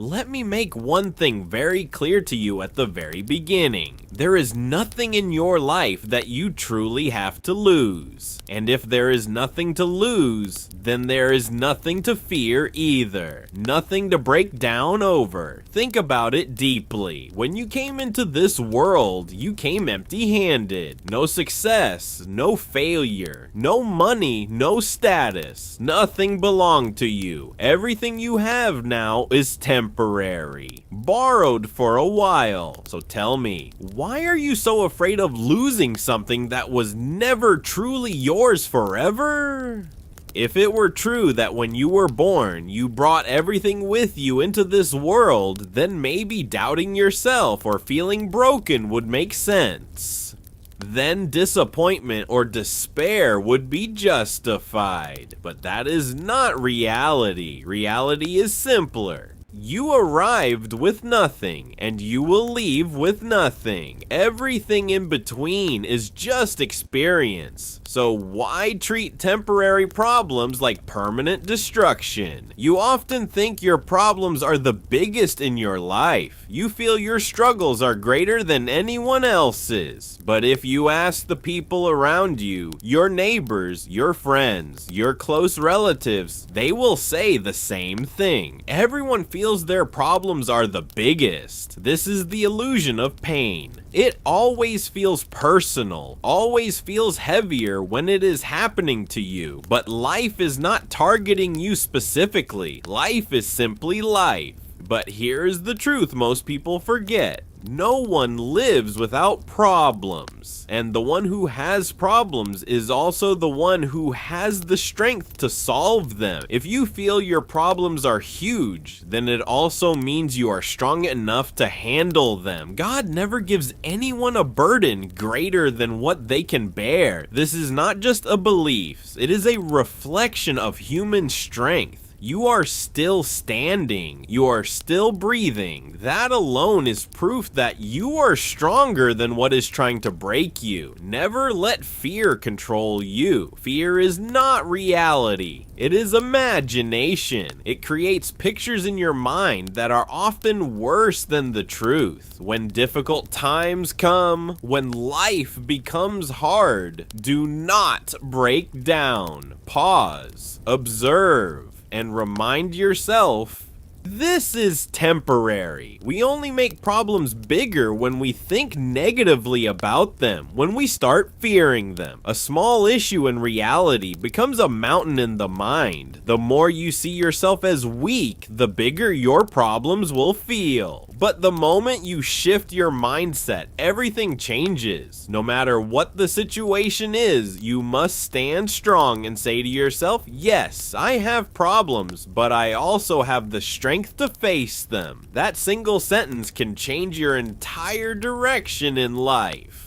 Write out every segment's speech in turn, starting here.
let me make one thing very clear to you at the very beginning. There is nothing in your life that you truly have to lose. And if there is nothing to lose, then there is nothing to fear either. Nothing to break down over. Think about it deeply. When you came into this world, you came empty-handed. No success, no failure, no money, no status. Nothing belonged to you. Everything you have now is temporary. Borrowed for a while. So tell me, why are you so afraid of losing something that was never truly yours forever? If it were true that when you were born, you brought everything with you into this world, then maybe doubting yourself or feeling broken would make sense. Then disappointment or despair would be justified. But that is not reality. Reality is simpler. You arrived with nothing, and you will leave with nothing. Everything in between is just experience. So why treat temporary problems like permanent destruction? You often think your problems are the biggest in your life. You feel your struggles are greater than anyone else's. But if you ask the people around you, your neighbors, your friends, your close relatives, they will say the same thing. Everyone feels their problems are the biggest. This is the illusion of pain. It always feels personal, always feels heavier when it is happening to you. But life is not targeting you specifically. Life is simply life. But here's the truth most people forget. No one lives without problems, and the one who has problems is also the one who has the strength to solve them. If you feel your problems are huge, then it also means you are strong enough to handle them. God never gives anyone a burden greater than what they can bear. This is not just a belief, it is a reflection of human strength. You are still standing. You are still breathing. That alone is proof that you are stronger than what is trying to break you. Never let fear control you. Fear is not reality. It is imagination. It creates pictures in your mind that are often worse than the truth. When difficult times come, when life becomes hard, do not break down. Pause. Observe. And remind yourself, this is temporary. We only make problems bigger when we think negatively about them, when we start fearing them. A small issue in reality becomes a mountain in the mind. The more you see yourself as weak, the bigger your problems will feel. But the moment you shift your mindset, everything changes. No matter what the situation is, you must stand strong and say to yourself, yes, I have problems, but I also have the strength to face them. That single sentence can change your entire direction in life.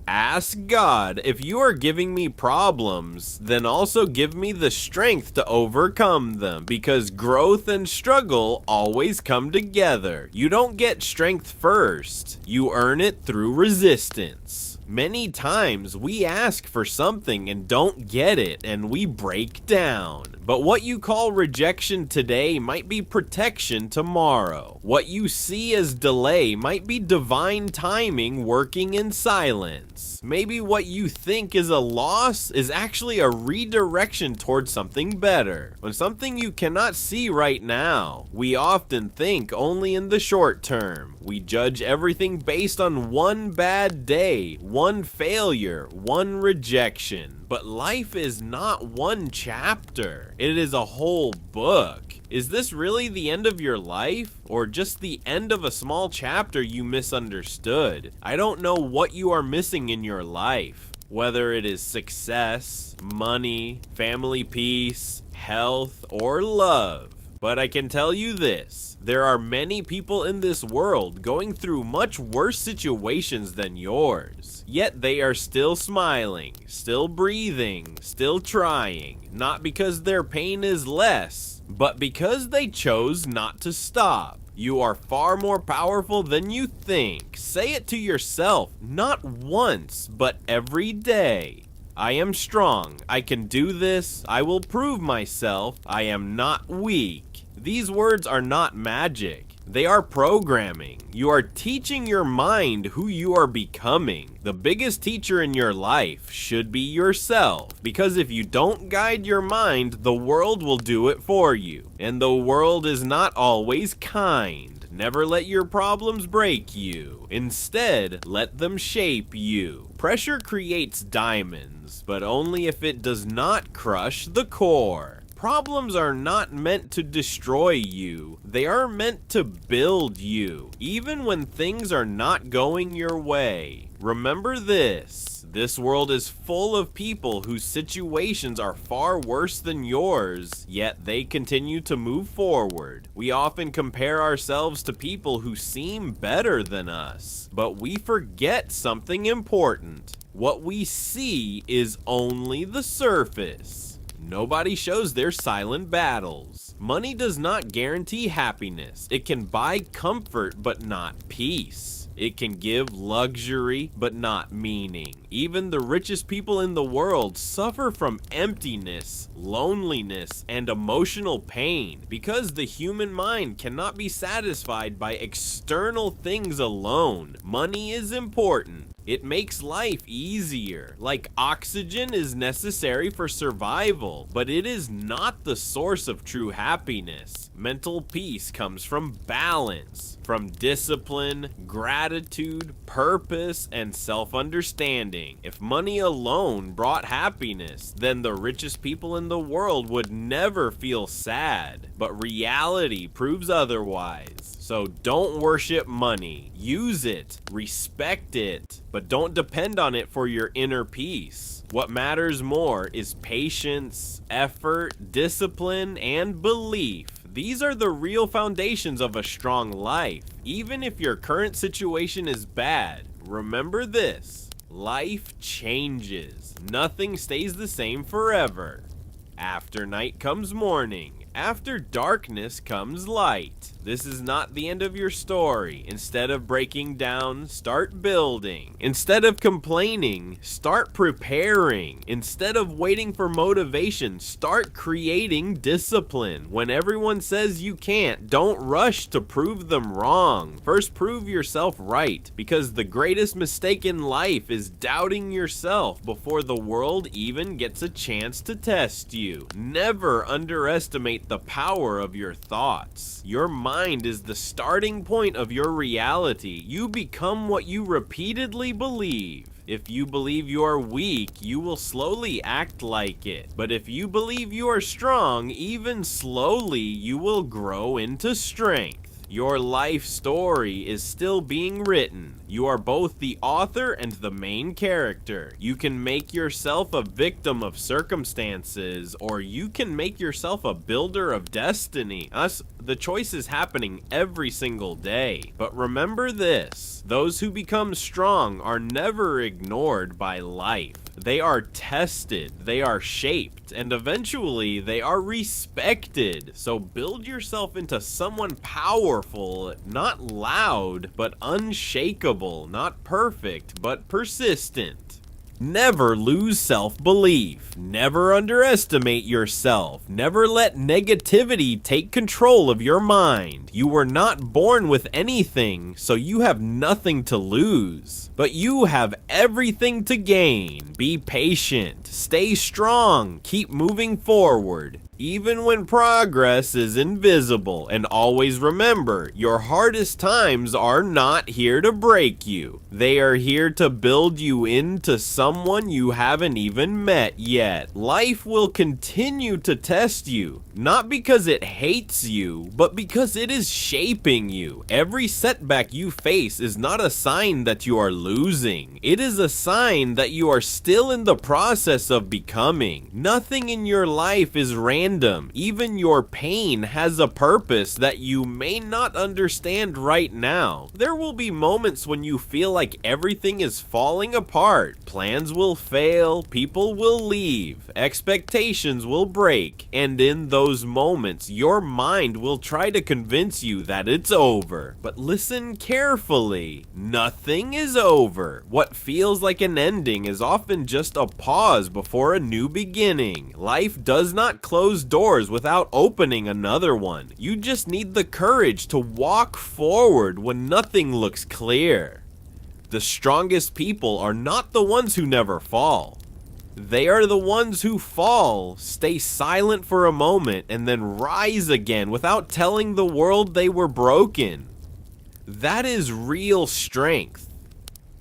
Ask God, if you are giving me problems, then also give me the strength to overcome them, because growth and struggle always come together. You don't get strength first, you earn it through resistance. Many times we ask for something and don't get it, and we break down. But what you call rejection today might be protection tomorrow. What you see as delay might be divine timing working in silence. Maybe what you think is a loss is actually a redirection towards something better. When something you cannot see right now, we often think only in the short term. We judge everything based on one bad day, one failure, one rejection. But life is not one chapter. It is a whole book. Is this really the end of your life, or just the end of a small chapter you misunderstood? I don't know what you are missing in your life, whether it is success, money, family peace, health, or love. But I can tell you this, there are many people in this world going through much worse situations than yours. Yet they are still smiling, still breathing, still trying. Not because their pain is less, but because they chose not to stop. You are far more powerful than you think. Say it to yourself, not once, but every day. I am strong. I can do this. I will prove myself. I am not weak. These words are not magic. They are programming. You are teaching your mind who you are becoming. The biggest teacher in your life should be yourself, because if you don't guide your mind, the world will do it for you. And the world is not always kind. Never let your problems break you. Instead, let them shape you. Pressure creates diamonds, but only if it does not crush the core. Problems are not meant to destroy you. They are meant to build you, even when things are not going your way. Remember this. This world is full of people whose situations are far worse than yours, yet they continue to move forward. We often compare ourselves to people who seem better than us, but we forget something important. What we see is only the surface. Nobody shows their silent battles. Money does not guarantee happiness. It can buy comfort, but not peace. It can give luxury, but not meaning. Even the richest people in the world suffer from emptiness, loneliness, and emotional pain because the human mind cannot be satisfied by external things alone. Money is important. It makes life easier. Like oxygen is necessary for survival, but it is not the source of true happiness. Mental peace comes from balance, from discipline, gratitude, purpose, and self-understanding. If money alone brought happiness, then the richest people in the world would never feel sad. But reality proves otherwise. So don't worship money. Use it, respect it, but don't depend on it for your inner peace. What matters more is patience, effort, discipline, and belief. These are the real foundations of a strong life. Even if your current situation is bad, remember this: life changes. Nothing stays the same forever. After night comes morning. After darkness comes light. This is not the end of your story. Instead of breaking down, start building. Instead of complaining, start preparing. Instead of waiting for motivation, start creating discipline. When everyone says you can't, don't rush to prove them wrong. First, prove yourself right, because the greatest mistake in life is doubting yourself before the world even gets a chance to test you. Never underestimate the power of your thoughts. Your mind is the starting point of your reality. You become what you repeatedly believe. If you believe you are weak, you will slowly act like it. But if you believe you are strong, even slowly, you will grow into strength. Your life story is still being written. You are both the author and the main character. You can make yourself a victim of circumstances, or you can make yourself a builder of destiny. The choice is happening every single day. But remember this: those who become strong are never ignored by life. They are tested, they are shaped, and eventually they are respected. So build yourself into someone powerful, not loud, but unshakable, not perfect, but persistent. Never lose self-belief. Never underestimate yourself. Never let negativity take control of your mind. You were not born with anything, so you have nothing to lose. But you have everything to gain. Be patient. Stay strong. Keep moving forward, even when progress is invisible. And always remember, your hardest times are not here to break you. They are here to build you into someone you haven't even met yet. Life will continue to test you, not because it hates you, but because it is shaping you. Every setback you face is not a sign that you are losing. It is a sign that you are still in the process of becoming. Nothing in your life is random. Even your pain has a purpose that you may not understand right now. There will be moments when you feel like everything is falling apart. Plans will fail, people will leave, expectations will break, and in those moments, your mind will try to convince you that it's over. But listen carefully. Nothing is over. What feels like an ending is often just a pause before a new beginning. Life does not close closed doors without opening another one. You just need the courage to walk forward when nothing looks clear. The strongest people are not the ones who never fall. They are the ones who fall, stay silent for a moment, and then rise again without telling the world they were broken. That is real strength.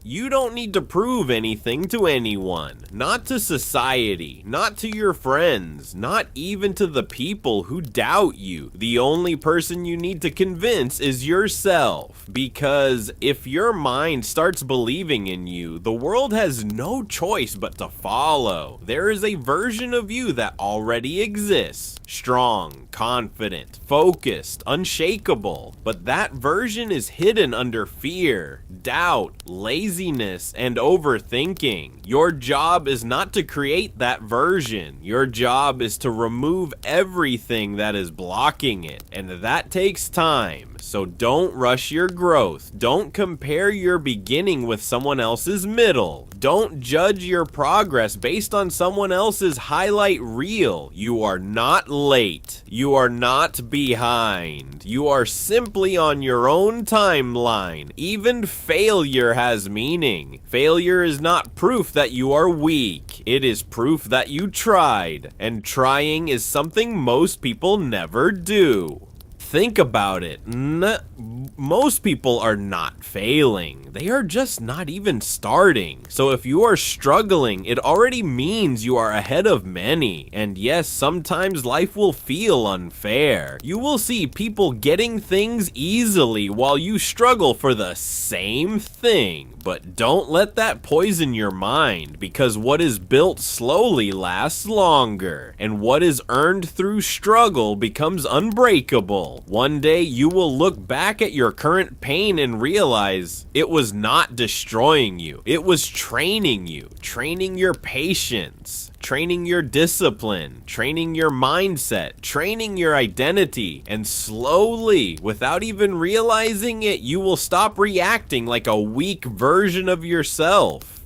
You don't need to prove anything to anyone, not to society, not to your friends, not even to the people who doubt you. The only person you need to convince is yourself, because if your mind starts believing in you, the world has no choice but to follow. There is a version of you that already exists. Strong, confident, focused, unshakable, but that version is hidden under fear, doubt, laziness, and overthinking. Your job is not to create that version. Your job is to remove everything that is blocking it, and that takes time. So don't rush your growth. Don't compare your beginning with someone else's middle. Don't judge your progress based on someone else's highlight reel. You are not late. You are not behind. You are simply on your own timeline. Even failure has meaning. Failure is not proof that you are weak. It is proof that you tried. And trying is something most people never do. Think about it. Most people are not failing. They are just not even starting. So if you are struggling, it already means you are ahead of many. And yes, sometimes life will feel unfair. You will see people getting things easily while you struggle for the same thing. But don't let that poison your mind, because what is built slowly lasts longer, and what is earned through struggle becomes unbreakable. One day you will look back at your current pain and realize it was not destroying you. It was training you, training your patience, training your discipline, training your mindset, training your identity, and slowly, without even realizing it, you will stop reacting like a weak version of yourself.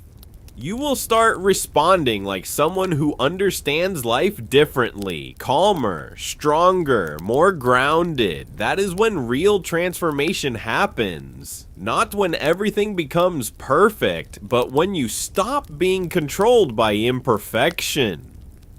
You will start responding like someone who understands life differently, calmer, stronger, more grounded. That is when real transformation happens. Not when everything becomes perfect, but when you stop being controlled by imperfection.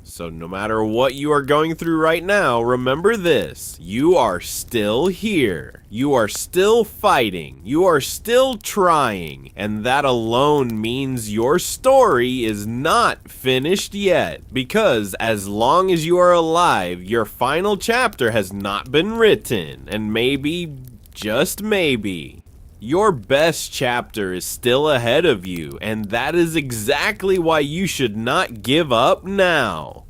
So no matter what you are going through right now, remember this: you are still here. You are still fighting. You are still trying. And that alone means your story is not finished yet. Because as long as you are alive, your final chapter has not been written. And maybe, just maybe, your best chapter is still ahead of you, and that is exactly why you should not give up now.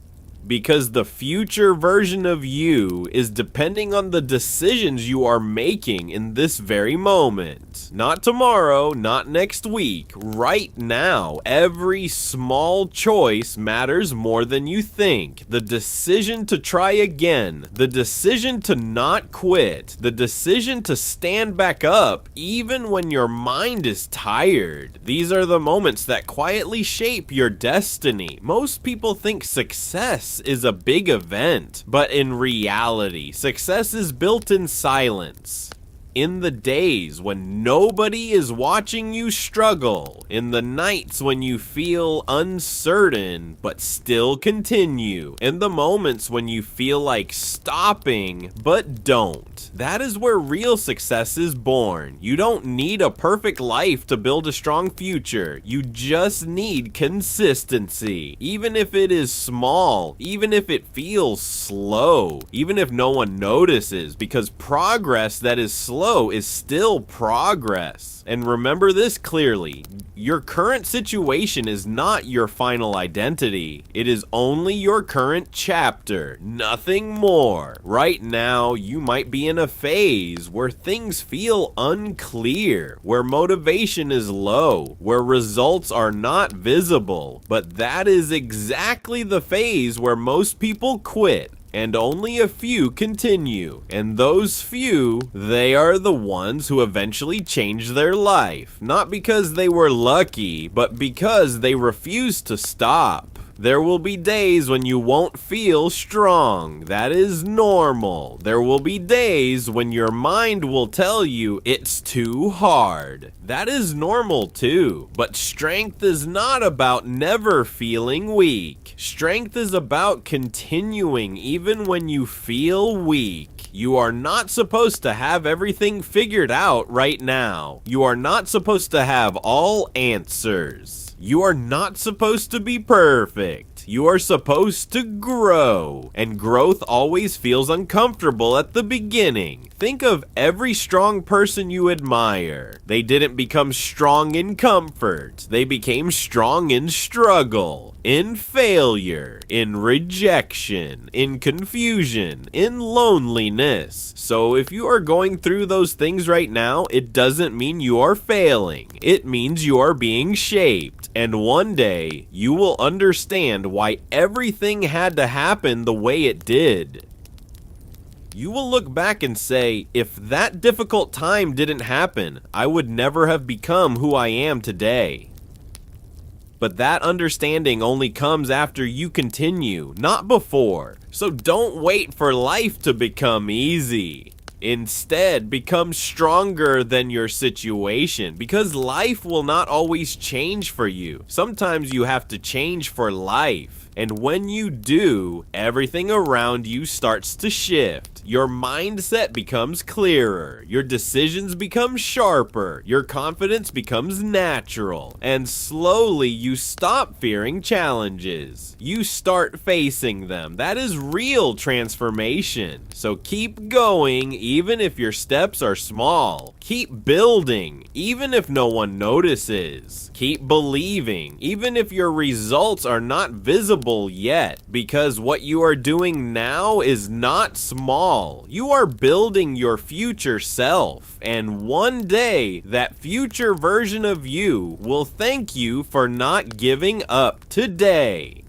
Because the future version of you is depending on the decisions you are making in this very moment. Not tomorrow, not next week, right now. Every small choice matters more than you think. The decision to try again, the decision to not quit, the decision to stand back up even when your mind is tired. These are the moments that quietly shape your destiny. Most people think success is a big event, but in reality, success is built in silence. In the days when nobody is watching you struggle, in the nights when you feel uncertain but still continue, in the moments when you feel like stopping but don't. That is where real success is born. You don't need a perfect life to build a strong future. You just need consistency. Even if it is small, even if it feels slow, even if no one notices, because progress that is slow is still progress. And remember this clearly: your current situation is not your final identity. It is only your current chapter, nothing more. Right now, you might be in a phase where things feel unclear, where motivation is low, where results are not visible. But that is exactly the phase where most people quit, and only a few continue. And those few, they are the ones who eventually change their life. Not because they were lucky, but because they refused to stop. There will be days when you won't feel strong. That is normal. There will be days when your mind will tell you it's too hard. That is normal too. But strength is not about never feeling weak. Strength is about continuing even when you feel weak. You are not supposed to have everything figured out right now. You are not supposed to have all answers. You are not supposed to be perfect. You are supposed to grow. And growth always feels uncomfortable at the beginning. Think of every strong person you admire. They didn't become strong in comfort. They became strong in struggle, in failure, in rejection, in confusion, in loneliness. So if you are going through those things right now, it doesn't mean you are failing. It means you are being shaped. And one day, you will understand why everything had to happen the way it did. You will look back and say, if that difficult time didn't happen, I would never have become who I am today. But that understanding only comes after you continue, not before. So don't wait for life to become easy. Instead, become stronger than your situation, because life will not always change for you. Sometimes you have to change for life. And when you do, everything around you starts to shift. Your mindset becomes clearer. Your decisions become sharper. Your confidence becomes natural. And slowly you stop fearing challenges. You start facing them. That is real transformation. So keep going even if your steps are small. Keep building even if no one notices. Keep believing even if your results are not visible yet, because what you are doing now is not small. You are building your future self, and one day that future version of you will thank you for not giving up today.